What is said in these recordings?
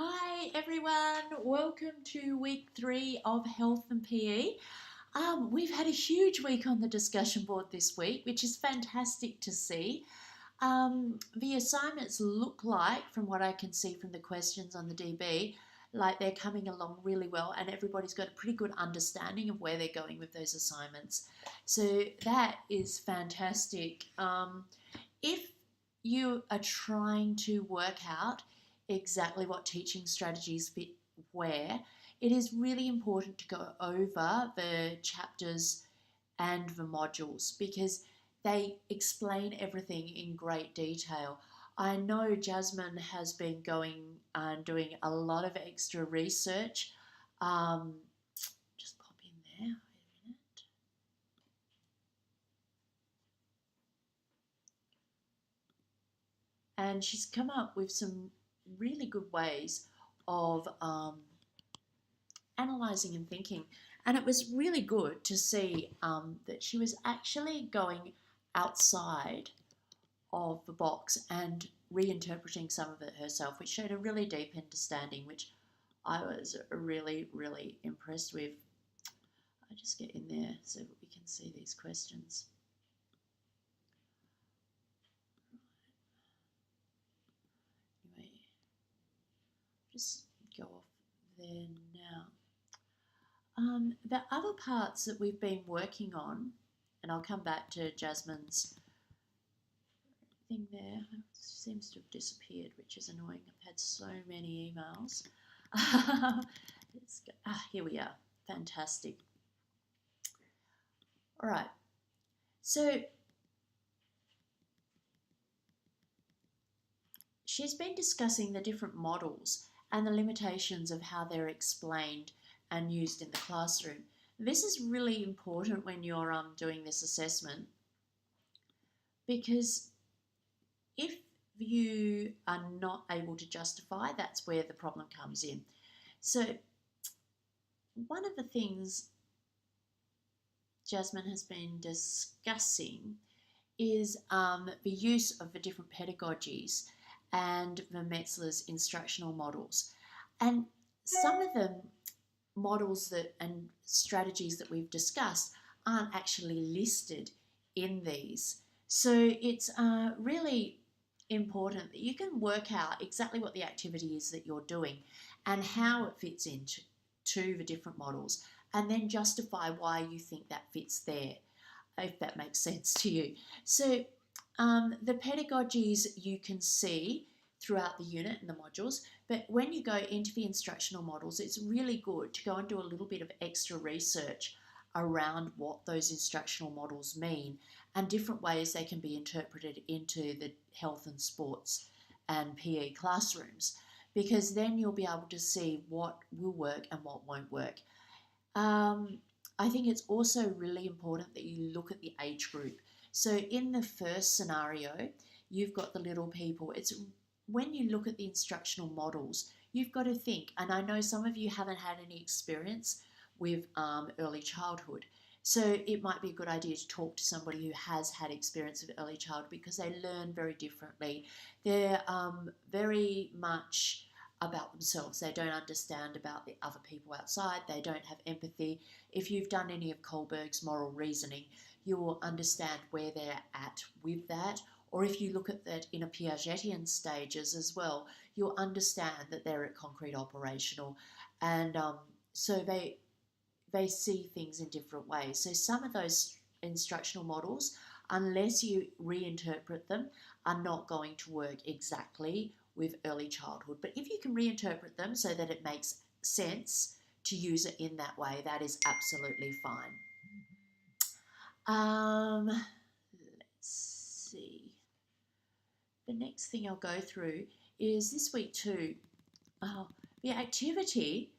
Hi everyone, welcome to week 3 of Health and PE. We've had a huge week on the discussion board this week, which is fantastic to see. The assignments look like, from what I can see from the questions on the DB, like they're coming along really well and everybody's got a pretty good understanding of where they're going with those assignments. So that is fantastic. If you are trying to work out exactly what teaching strategies fit where, it is really important to go over the chapters and the modules because they explain everything in great detail. I know Jasmine has been going and doing a lot of extra research. Um, just pop in there, wait a minute. And she's come up with some really good ways of analysing and thinking. And it was really good to see that she was actually going outside of the box and reinterpreting some of it herself, which showed a really deep understanding, which I was really, really impressed with. I just get in there so that we can see these questions. Anyway, just go off there now. The other parts that we've been working on, and I'll come back to Jasmine's thing there, it seems to have disappeared, which is annoying. I've had so many emails. Here we are. Fantastic. All right. So she's been discussing the different models and the limitations of how they're explained and used in the classroom. This is really important when you're doing this assessment because if you are not able to justify, that's where the problem comes in. So one of the things Jasmine has been discussing is the use of the different pedagogies and the Metzler's instructional models. And some of the models and strategies that we've discussed aren't actually listed in these. So it's really important that you can work out exactly what the activity is that you're doing and how it fits into the different models, and then justify why you think that fits there, if that makes sense to you. So the pedagogies you can see throughout the unit and the modules, but when you go into the instructional models, it's really good to go and do a little bit of extra research around what those instructional models mean and different ways they can be interpreted into the health and sports and PE classrooms, because then you'll be able to see what will work and what won't work. I think it's also really important that you look at the age group. So in the first scenario, you've got the little people. It's when you look at the instructional models, you've got to think, and I know some of you haven't had any experience with early childhood, so it might be a good idea to talk to somebody who has had experience with early childhood because they learn very differently. They're very much about themselves. They don't understand about the other people outside. They don't have empathy. If you've done any of Kohlberg's moral reasoning, you will understand where they're at with that. Or if you look at that in a Piagetian stages as well, you'll understand that they're at concrete operational. And so they see things in different ways. So some of those instructional models, unless you reinterpret them, are not going to work exactly with early childhood. But if you can reinterpret them so that it makes sense to use it in that way, that is absolutely fine. Let's see. The next thing I'll go through is this week too. The activity,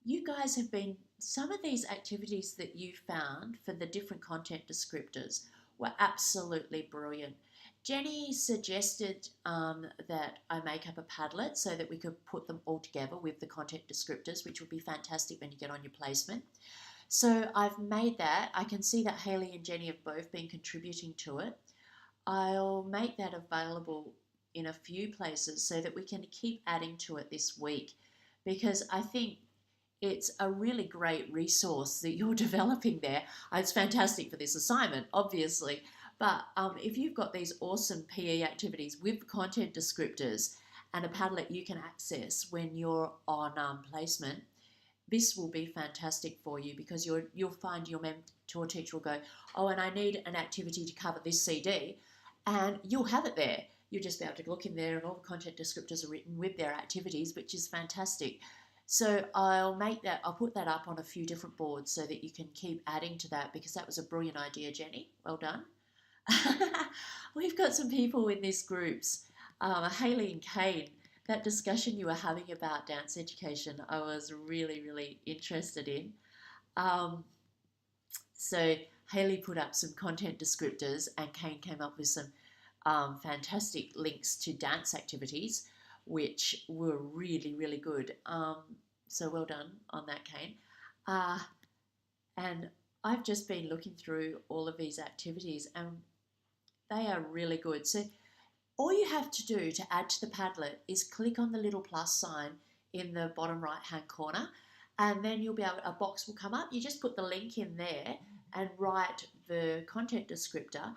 you guys have been, some of these activities that you found for the different content descriptors were absolutely brilliant. Jenny suggested that I make up a Padlet so that we could put them all together with the content descriptors, which would be fantastic when you get on your placement. So I've made that. I can see that Haley and Jenny have both been contributing to it. I'll make that available in a few places so that we can keep adding to it this week, because I think it's a really great resource that you're developing there. It's fantastic for this assignment, obviously, but if you've got these awesome PE activities with content descriptors and a Padlet you can access when you're on placement, this will be fantastic for you, because you'll find your mentor teacher will go, oh, and I need an activity to cover this CD, and you'll have it there. You'll just be able to look in there and all the content descriptors are written with their activities, which is fantastic. So I'll put that up on a few different boards so that you can keep adding to that, because that was a brilliant idea, Jenny. Well done. We've got some people in these groups, Hayley and Kane. That discussion you were having about dance education, I was really, really interested in. So Hayley put up some content descriptors and Kane came up with some fantastic links to dance activities, which were really, really good. So well done on that, Kane. And I've just been looking through all of these activities and they are really good. So all you have to do to add to the Padlet is click on the little plus sign in the bottom right hand corner, and then you'll be able, a box will come up. You just put the link in there and write the content descriptor,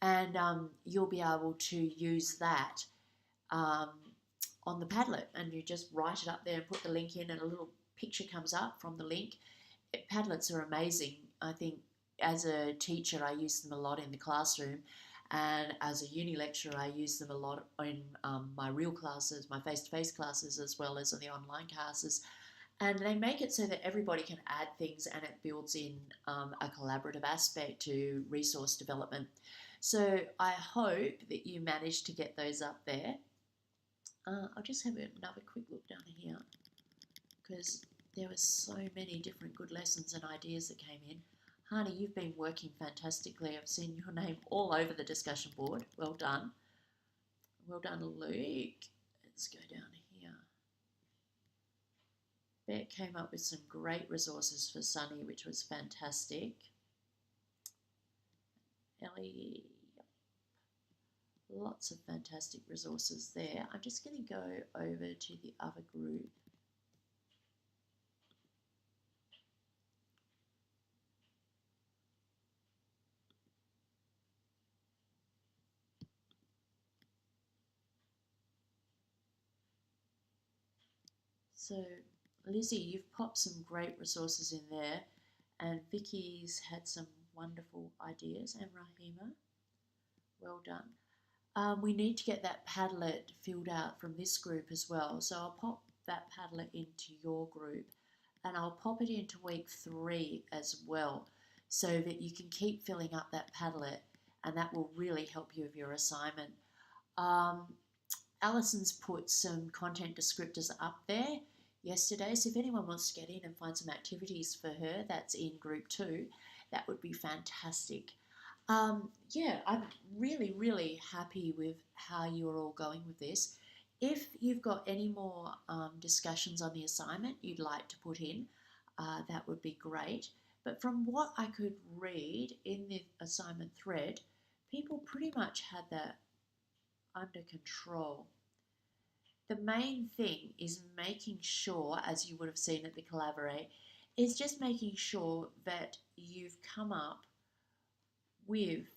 and you'll be able to use that on the Padlet, and you just write it up there and put the link in, and a little picture comes up from the link. Padlets are amazing. I think as a teacher I use them a lot in the classroom, and as a uni lecturer I use them a lot in my real classes, my face-to-face classes, as well as on the online classes, and they make it so that everybody can add things, and it builds in a collaborative aspect to resource development. So I hope that you manage to get those up there. I'll just have another quick look down here, because there were so many different good lessons and ideas that came in. Hani, you've been working fantastically. I've seen your name all over the discussion board. Well done. Well done, Luke. Let's go down here. Beck came up with some great resources for Sunny, which was fantastic. Ellie, lots of fantastic resources there. I'm just going to go over to the other group. So Lizzie, you've popped some great resources in there, and Vicky's had some wonderful ideas, and Rahima, well done. We need to get that Padlet filled out from this group as well, so I'll pop that Padlet into your group, and I'll pop it into week 3 as well, so that you can keep filling up that Padlet, and that will really help you with your assignment. Alison's put some content descriptors up there yesterday, so if anyone wants to get in and find some activities for her, that's in group 2, that would be fantastic. Yeah, I'm really, really happy with how you're all going with this. If you've got any more discussions on the assignment you'd like to put in, that would be great. But from what I could read in the assignment thread, people pretty much had that under control. The main thing is making sure, as you would have seen at the Collaborate, is just making sure that you've come up with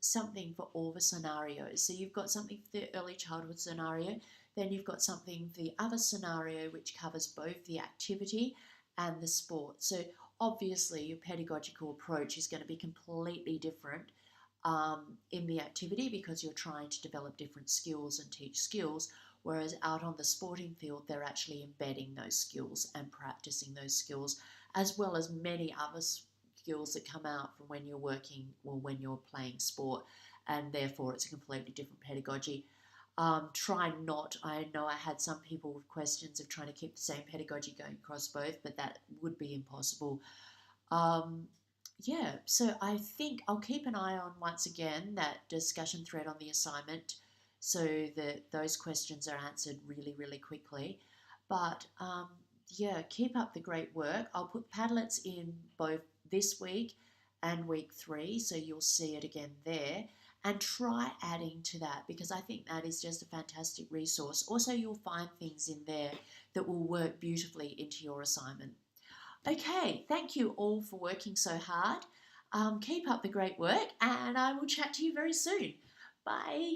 something for all the scenarios. So you've got something for the early childhood scenario, then you've got something for the other scenario which covers both the activity and the sport. So obviously your pedagogical approach is going to be completely different in the activity, because you're trying to develop different skills and teach skills, whereas out on the sporting field they're actually embedding those skills and practicing those skills, as well as many other skills that come out from when you're working or when you're playing sport, and therefore it's a completely different pedagogy. Try not, I know I had some people with questions of trying to keep the same pedagogy going across both, but that would be impossible. Yeah, so I think I'll keep an eye on, once again, that discussion thread on the assignment, so that those questions are answered really, really quickly. But yeah, keep up the great work. I'll put Padlets in both this week and week 3, so you'll see it again there. and try adding to that, because I think that is just a fantastic resource. Also, you'll find things in there that will work beautifully into your assignment. Okay, thank you all for working so hard. Keep up the great work, and I will chat to you very soon. Bye.